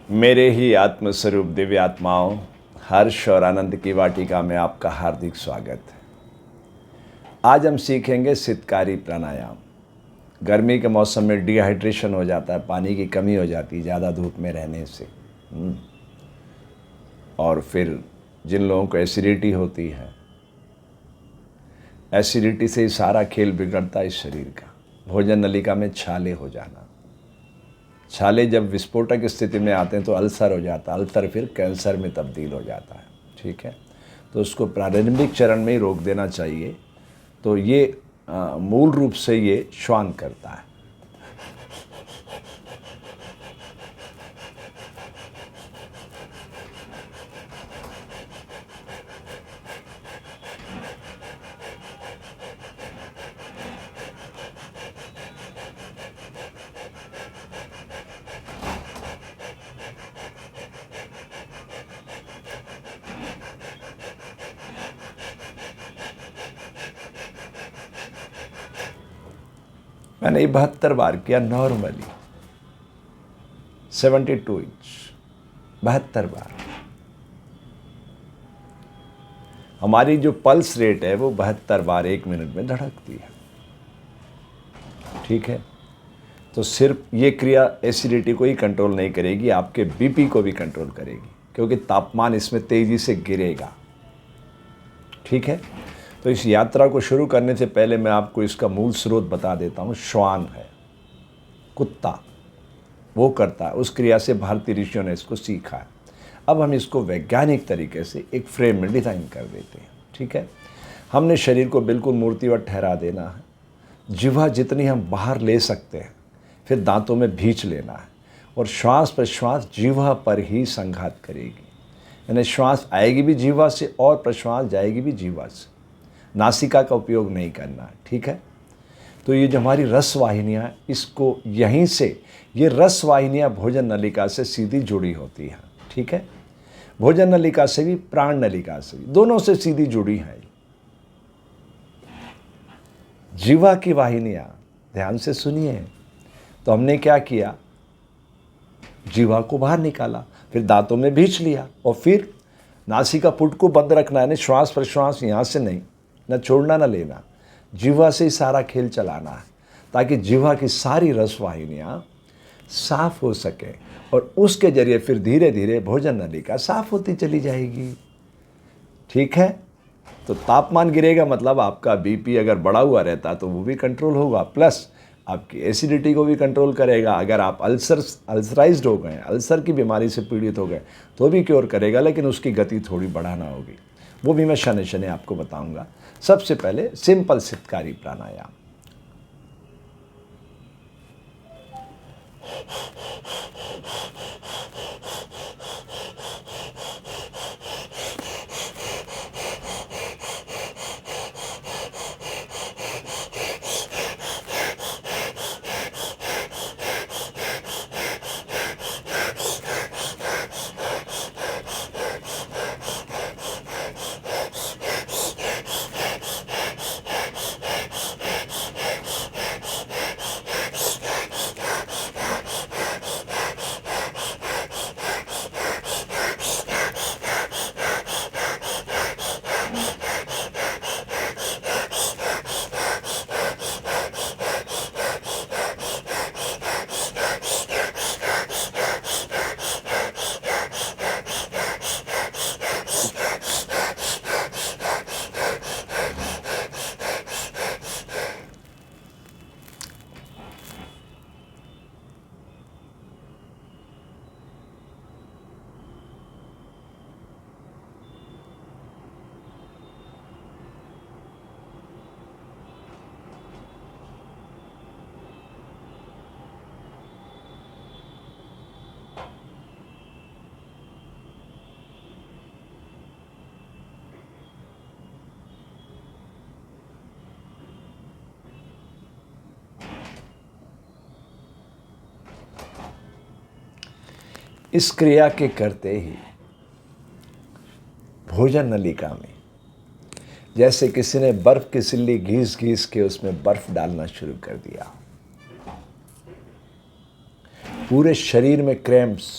मेरे ही आत्मस्वरूप दिव्य आत्माओं, हर्ष और आनंद की वाटिका में आपका हार्दिक स्वागत है। आज हम सीखेंगे शीतकारी प्राणायाम। गर्मी के मौसम में डिहाइड्रेशन हो जाता है, पानी की कमी हो जाती है ज़्यादा धूप में रहने से। और फिर जिन लोगों को एसिडिटी होती है, एसिडिटी से ही सारा खेल बिगड़ता है इस शरीर का। भोजन नलिका में छाले हो जाना, छाले जब विस्फोटक स्थिति में आते हैं तो अल्सर हो जाता है, अल्सर फिर कैंसर में तब्दील हो जाता है। ठीक है, तो उसको प्रारंभिक चरण में ही रोक देना चाहिए। तो ये मूल रूप से ये श्वान करता है। मैंने 72 बार किया नॉर्मली, 72 इंच 72 बार। हमारी जो पल्स रेट है वो 72 बार 1 मिनट में धड़कती है। ठीक है, तो सिर्फ ये क्रिया एसिडिटी को ही कंट्रोल नहीं करेगी, आपके बीपी को भी कंट्रोल करेगी, क्योंकि तापमान इसमें तेजी से गिरेगा। ठीक है, तो इस यात्रा को शुरू करने से पहले मैं आपको इसका मूल स्रोत बता देता हूँ। श्वान है, कुत्ता, वो करता है। उस क्रिया से भारतीय ऋषियों ने इसको सीखा है। अब हम इसको वैज्ञानिक तरीके से एक फ्रेम में डिज़ाइन कर देते हैं। ठीक है, हमने शरीर को बिल्कुल मूर्तिवत ठहरा देना है। जिह्वा जितनी हम बाहर ले सकते हैं, फिर दांतों में भींच लेना है, और श्वास प्रश्वास जिह्वा पर ही संघात करेगी। यानी श्वास आएगी भी जिह्वा से और प्रश्वास जाएगी भी जिह्वा से। नासिका का उपयोग नहीं करना है। ठीक है, तो ये जो हमारी रस वाहिनियाँ, इसको यहीं से, ये रस वाहिनियाँ भोजन नलिका से सीधी जुड़ी होती हैं। ठीक है, भोजन नलिका से भी, प्राण नलिका से भी, दोनों से सीधी जुड़ी हैं। जिह्वा की वाहिनियाँ, ध्यान से सुनिए। तो हमने क्या किया, जिह्वा को बाहर निकाला, फिर दांतों में भींच लिया, और फिर नासिका पुट को बंद रखना है। श्वास प्रश्वास यहाँ से नहीं, न छोड़ना न लेना, जिह्वा से ही सारा खेल चलाना है, ताकि जिह्वा की सारी रस वाहिनियाँ साफ हो सके, और उसके जरिए फिर धीरे धीरे भोजन नलिका साफ होती चली जाएगी। ठीक है, तो तापमान गिरेगा, मतलब आपका बीपी अगर बढ़ा हुआ रहता तो वो भी कंट्रोल होगा, प्लस आपकी एसिडिटी को भी कंट्रोल करेगा। अगर आप अल्सराइज्ड हो गए, अल्सर की बीमारी से पीड़ित हो गए, तो भी क्योर करेगा, लेकिन उसकी गति थोड़ी बढ़ाना होगी। वो भी मैं शनि शनि आपको बताऊंगा। सबसे पहले सिंपल शीतकारी प्राणायाम। इस क्रिया के करते ही भोजन नलिका में जैसे किसी ने बर्फ की सिल्ली घीस घीस के उसमें बर्फ डालना शुरू कर दिया, पूरे शरीर में क्रैम्प्स,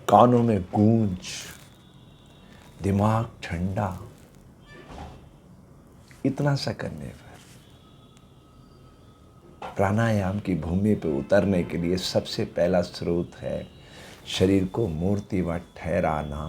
कानों में गूंज, दिमाग ठंडा। इतना सा करने पर प्राणायाम की भूमि पर उतरने के लिए सबसे पहला स्रोत है शरीर को मूर्तिवत ठहराना।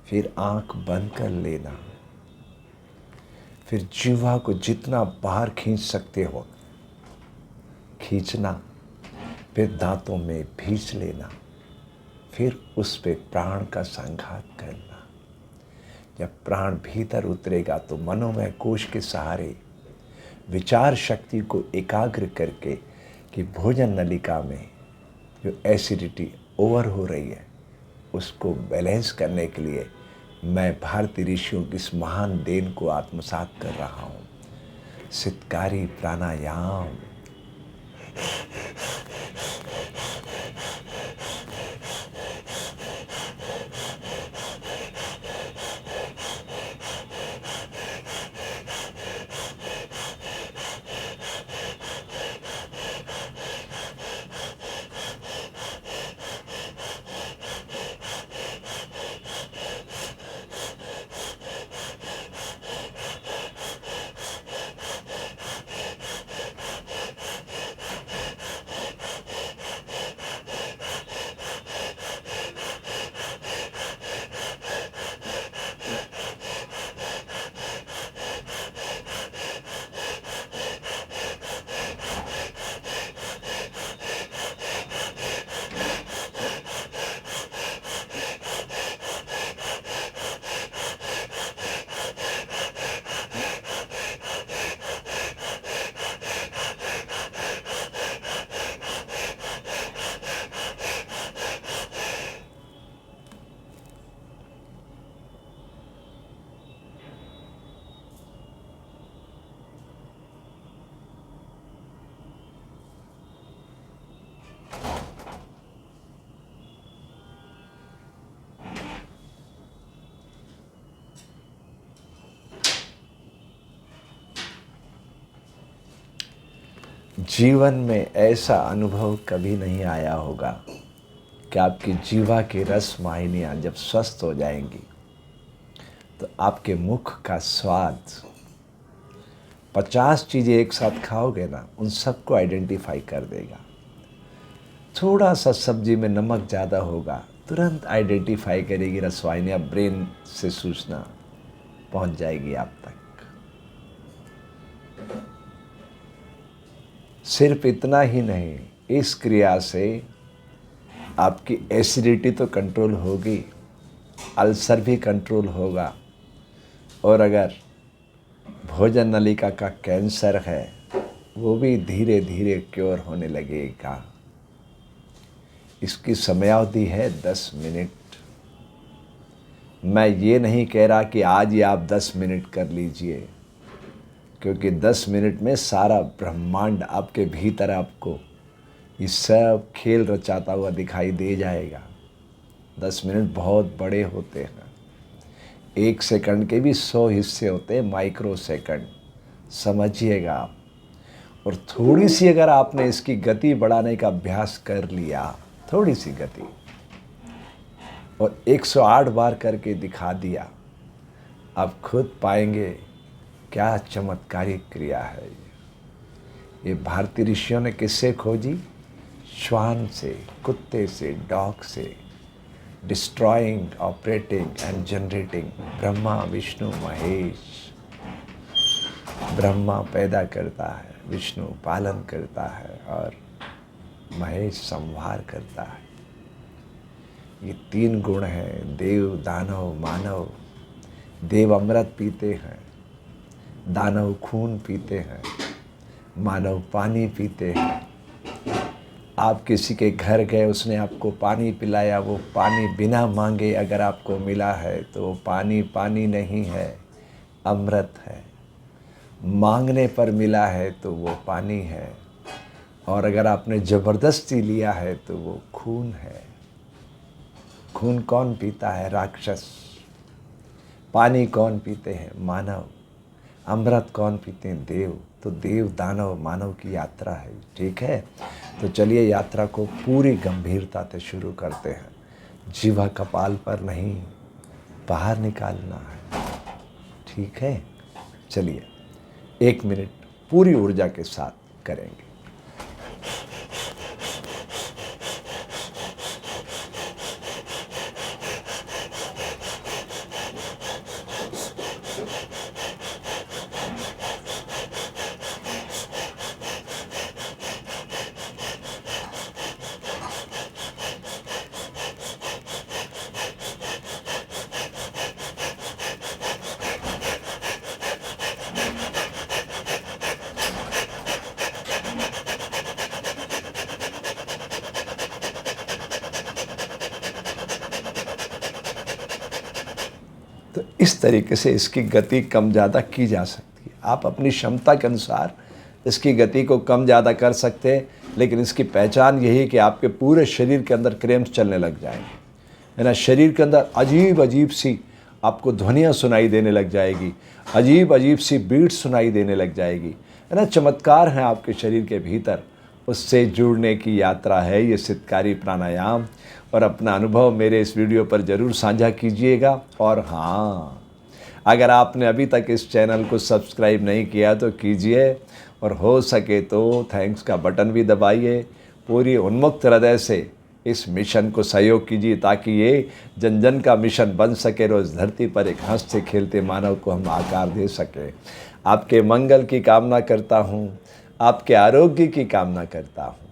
फिर आंख बंद कर लेना। फिर जीवा को जितना बाहर खींच सकते हो खींचना। फिर दांतों में भींच लेना। फिर उस पे प्राण का संघात करना। जब प्राण भीतर उतरेगा तो मनोमय कोश के सहारे विचार शक्ति को एकाग्र करके कि भोजन नलिका में जो एसिडिटी ओवर हो रही है उसको बैलेंस करने के लिए मैं भारतीय ऋषियों की इस महान देन को आत्मसात कर रहा हूँ। सितकारी प्राणायाम। जीवन में ऐसा अनुभव कभी नहीं आया होगा कि आपकी जीवा की रस वाहिनियाँ जब स्वस्थ हो जाएंगी तो आपके मुख का स्वाद 50 चीज़ें एक साथ खाओगे ना उन सबको आइडेंटिफाई कर देगा। थोड़ा सा सब्जी में नमक ज़्यादा होगा तुरंत आइडेंटिफाई करेगी रसवाहिनियाँ, ब्रेन से सूचना पहुंच जाएगी आप तक। सिर्फ इतना ही नहीं, इस क्रिया से आपकी एसिडिटी तो कंट्रोल होगी, अल्सर भी कंट्रोल होगा, और अगर भोजन नलिका का कैंसर है वो भी धीरे धीरे क्योर होने लगेगा। इसकी समयावधि है 10 मिनट। मैं ये नहीं कह रहा कि आज ही आप 10 मिनट कर लीजिए, क्योंकि 10 मिनट में सारा ब्रह्मांड आपके भीतर आपको ये सब खेल रचाता हुआ दिखाई दे जाएगा। 10 मिनट बहुत बड़े होते हैं। 1 सेकंड के भी 100 हिस्से होते हैं, माइक्रो सेकंड, समझिएगा आप। और थोड़ी सी अगर आपने इसकी गति बढ़ाने का अभ्यास कर लिया, थोड़ी सी गति, और 108 बार करके दिखा दिया, आप खुद पाएंगे क्या चमत्कारिक क्रिया है। ये भारतीय ऋषियों ने किससे खोजी? श्वान से, कुत्ते से, डॉग से। Destroying, operating and generating. Brahma Vishnu Mahesh. Brahma पैदा करता है, विष्णु पालन करता है और महेश संहार करता है। ये 3 गुण हैं, देव दानव मानव। देव अमृत पीते हैं, दानव खून पीते हैं, मानव पानी पीते हैं। आप किसी के घर गए, उसने आपको पानी पिलाया, वो पानी बिना मांगे अगर आपको मिला है तो वो पानी पानी नहीं है, अमृत है। मांगने पर मिला है तो वो पानी है, और अगर आपने ज़बरदस्ती लिया है तो वो खून है। खून कौन पीता है? राक्षस। पानी कौन पीते हैं? मानव। अमृत कौन पीते हैं? देव। तो देव दानव मानव की यात्रा है, ठीक है। तो चलिए यात्रा को पूरी गंभीरता से शुरू करते हैं। जीवा कपाल पर नहीं, बाहर निकालना है, ठीक है। चलिए 1 मिनट पूरी ऊर्जा के साथ करेंगे। तो इस तरीके से इसकी गति कम ज़्यादा की जा सकती है। आप अपनी क्षमता के अनुसार इसकी गति को कम ज़्यादा कर सकते हैं, लेकिन इसकी पहचान यही है कि आपके पूरे शरीर के अंदर क्रैम्प्स चलने लग जाएंगे, है ना। शरीर के अंदर अजीब अजीब सी आपको ध्वनियाँ सुनाई देने लग जाएगी, अजीब अजीब सी बीट्स सुनाई देने लग जाएगी, है ना। चमत्कार है आपके शरीर के भीतर, उससे जुड़ने की यात्रा है ये सिद्धकारी प्राणायाम। और अपना अनुभव मेरे इस वीडियो पर ज़रूर साझा कीजिएगा। और हाँ, अगर आपने अभी तक इस चैनल को सब्सक्राइब नहीं किया तो कीजिए, और हो सके तो थैंक्स का बटन भी दबाइए। पूरी उन्मुक्त हृदय से इस मिशन को सहयोग कीजिए, ताकि ये जन जन का मिशन बन सके। रोज़ धरती पर एक हंसते खेलते मानव को हम आकार दे सकें। आपके मंगल की कामना करता हूँ, आपके आरोग्य की कामना करता हूँ।